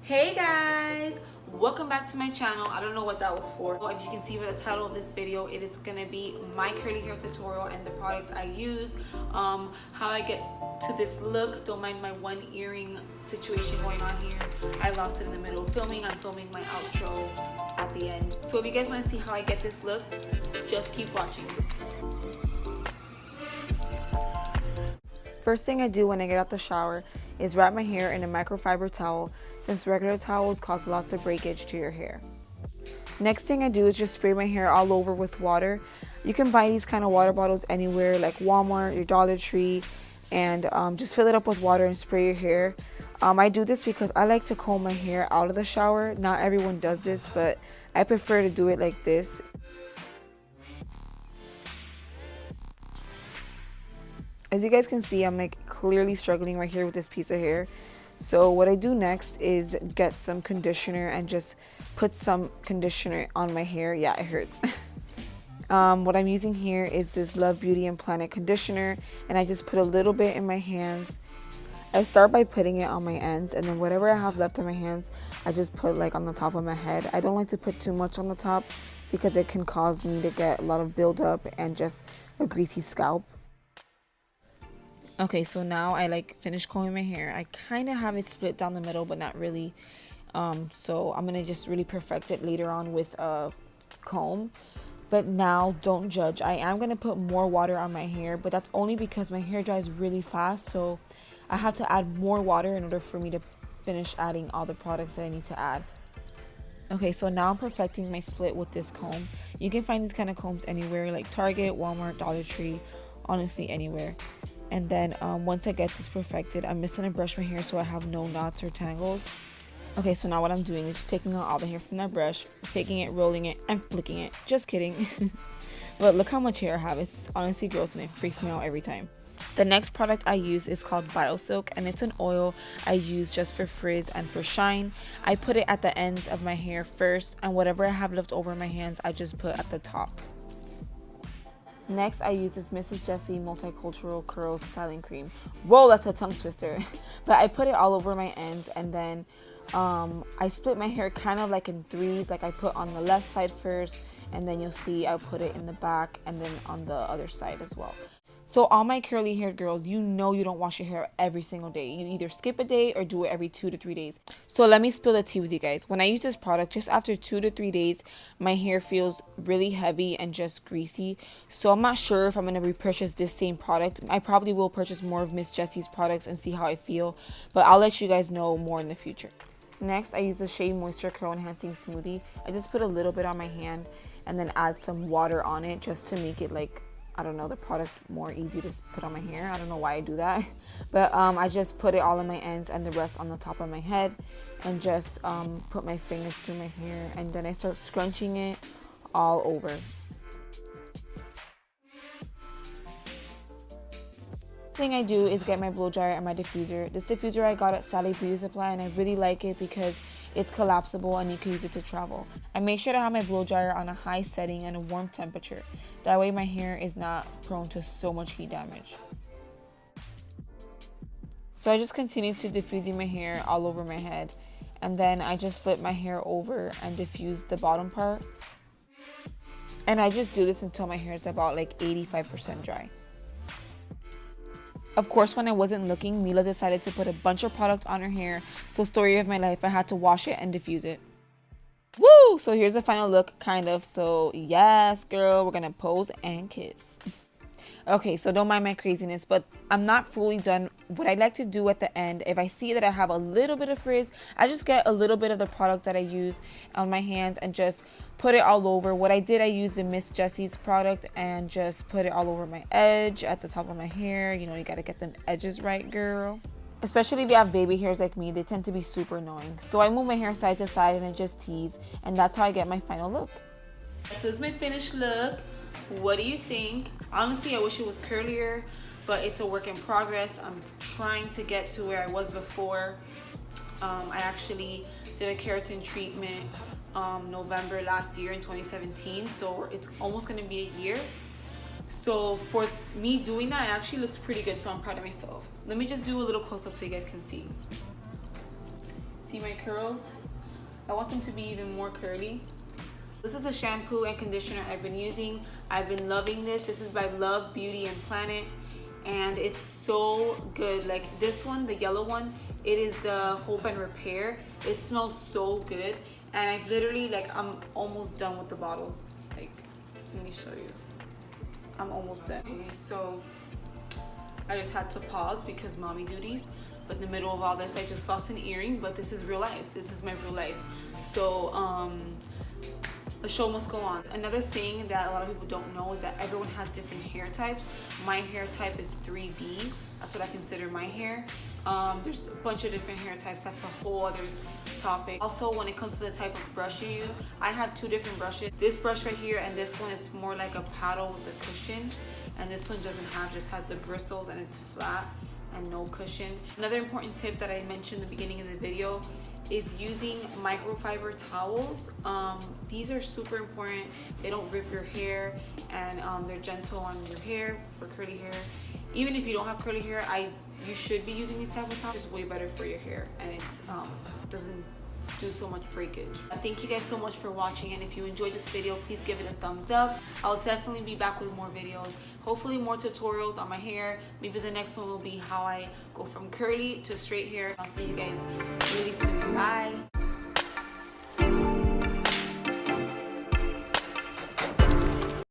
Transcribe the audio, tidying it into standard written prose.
Hey guys, welcome back to my channel. I don't know what that was for. If you can see by the title of this video, it is gonna be my curly hair tutorial and the products I use, how I get to this look. Don't mind my one earring situation going on here. I lost it in the middle of filming. I'm filming my outro at the end. So if you guys want to see how I get this look, just keep watching. First thing I do when I get out the shower is wrap my hair in a microfiber towel, since regular towels cause lots of breakage to your hair. Next thing I do is just spray my hair all over with water. You can buy these kind of water bottles anywhere, like Walmart, your Dollar Tree, and just fill it up with water and spray your hair. I do this because I like to comb my hair out of the shower. Not everyone does this, but I prefer to do it like this. As you guys can see, I'm like clearly struggling right here with this piece of hair. So what I do next is get some conditioner and just put some conditioner on my hair. Yeah, it hurts. What I'm using here is this Love Beauty and Planet conditioner, and I just put a little bit in my hands. I start by putting it on my ends, and then whatever I have left on my hands, I just put like on the top of my head. I don't like to put too much on the top because it can cause me to get a lot of buildup and just a greasy scalp. Okay, so now I like finished combing my hair. I kind of have it split down the middle, but not really. So I'm gonna just really perfect it later on with a comb. But now don't judge. I am gonna put more water on my hair, but that's only because my hair dries really fast. So I have to add more water in order for me to finish adding all the products that I need to add. Okay, so now I'm perfecting my split with this comb. You can find these kind of combs anywhere, like Target, Walmart, Dollar Tree, honestly anywhere. And then once I get this perfected, I'm just gonna brush my hair so I have no knots or tangles. Okay, so now what I'm doing is just taking out all the hair from that brush, taking it, rolling it, and flicking it. Just kidding. But look how much hair I have. It's honestly gross and it freaks me out every time. The next product I use is called Biosilk, and it's an oil I use just for frizz and for shine. I put it at the ends of my hair first, and whatever I have left over in my hands, I just put at the top. Next, I use this Mrs. Jessie Multicultural Curls Styling Cream. Whoa, that's a tongue twister. But I put it all over my ends, and then I split my hair kind of like in threes. Like I put on the left side first, and then you'll see I put it in the back and then on the other side as well. So all my curly haired girls, you know you don't wash your hair every single day. You either skip a day or do it every 2 to 3 days. So let me spill the tea with you guys. When I use this product, just after 2 to 3 days, my hair feels really heavy and just greasy. So I'm not sure if I'm going to repurchase this same product. I probably will purchase more of Miss Jessie's products and see how I feel. But I'll let you guys know more in the future. Next, I use the Shea Moisture Curl Enhancing Smoothie. I just put a little bit on my hand and then add some water on it just to make it like, I don't know, the product more easy to put on my hair. I don't know why I do that. But I just put it all on my ends and the rest on the top of my head, and just put my fingers through my hair, and then I start scrunching it all over. Thing I do is get my blow dryer and my diffuser. This diffuser I got at Sally Beauty Supply, and I really like it because it's collapsible and you can use it to travel. I make sure to have my blow dryer on a high setting and a warm temperature. That way my hair is not prone to so much heat damage. So I just continue to diffusing my hair all over my head, and then I just flip my hair over and diffuse the bottom part. And I just do this until my hair is about like 85% dry. Of course, when I wasn't looking, Mila decided to put a bunch of product on her hair. So story of my life, I had to wash it and diffuse it. Woo! So here's the final look, kind of. So yes, girl, we're gonna pose and kiss. Okay, so don't mind my craziness, but I'm not fully done. What I like to do at the end, if I see that I have a little bit of frizz, I just get a little bit of the product that I use on my hands and just put it all over. What I did, I used the Miss Jessie's product and just put it all over my edge, at the top of my hair. You know, you gotta get them edges right, girl. Especially if you have baby hairs like me, they tend to be super annoying. So I move my hair side to side and I just tease, and that's how I get my final look. So this is my finished look. What do you think? Honestly, I wish it was curlier, but it's a work in progress. I'm trying to get to where I was before. I actually did a keratin treatment November last year in 2017, so it's almost gonna be a year. So for me doing that, it actually looks pretty good, so I'm proud of myself. Let me just do a little close-up so you guys can see. So see my curls? I want them to be even more curly. This is a shampoo and conditioner I've been using. I've been loving this. This is by Love, Beauty, and Planet. And it's so good. Like this one, the yellow one, it is the Hope and Repair. It smells so good. And I've literally, like, I'm almost done with the bottles. Like, let me show you. I'm almost done. Okay, so I just had to pause because mommy duties. But in the middle of all this, I just lost an earring, but this is real life. This is my real life. So, the show must go on. Another thing that a lot of people don't know is that everyone has different hair types. My hair type is 3B. That's what I consider my hair. There's a bunch of different hair types. That's a whole other topic. Also, when it comes to the type of brush you use, I have two different brushes. This brush right here and this one, it's more like a paddle with a cushion. And this one doesn't have, just has the bristles and it's flat and no cushion. Another important tip that I mentioned in the beginning of the video is using microfiber towels. These are super important. They don't rip your hair, and they're gentle on your hair for curly hair. Even if you don't have curly hair, you should be using these type of towels. It's way better for your hair, and it's doesn't do so much breakage. Thank you guys so much for watching, and if you enjoyed this video, please give it a thumbs up. I'll definitely be back with more videos, hopefully more tutorials on my hair. Maybe the next one will be how I go from curly to straight hair. I'll see you guys really soon. Bye.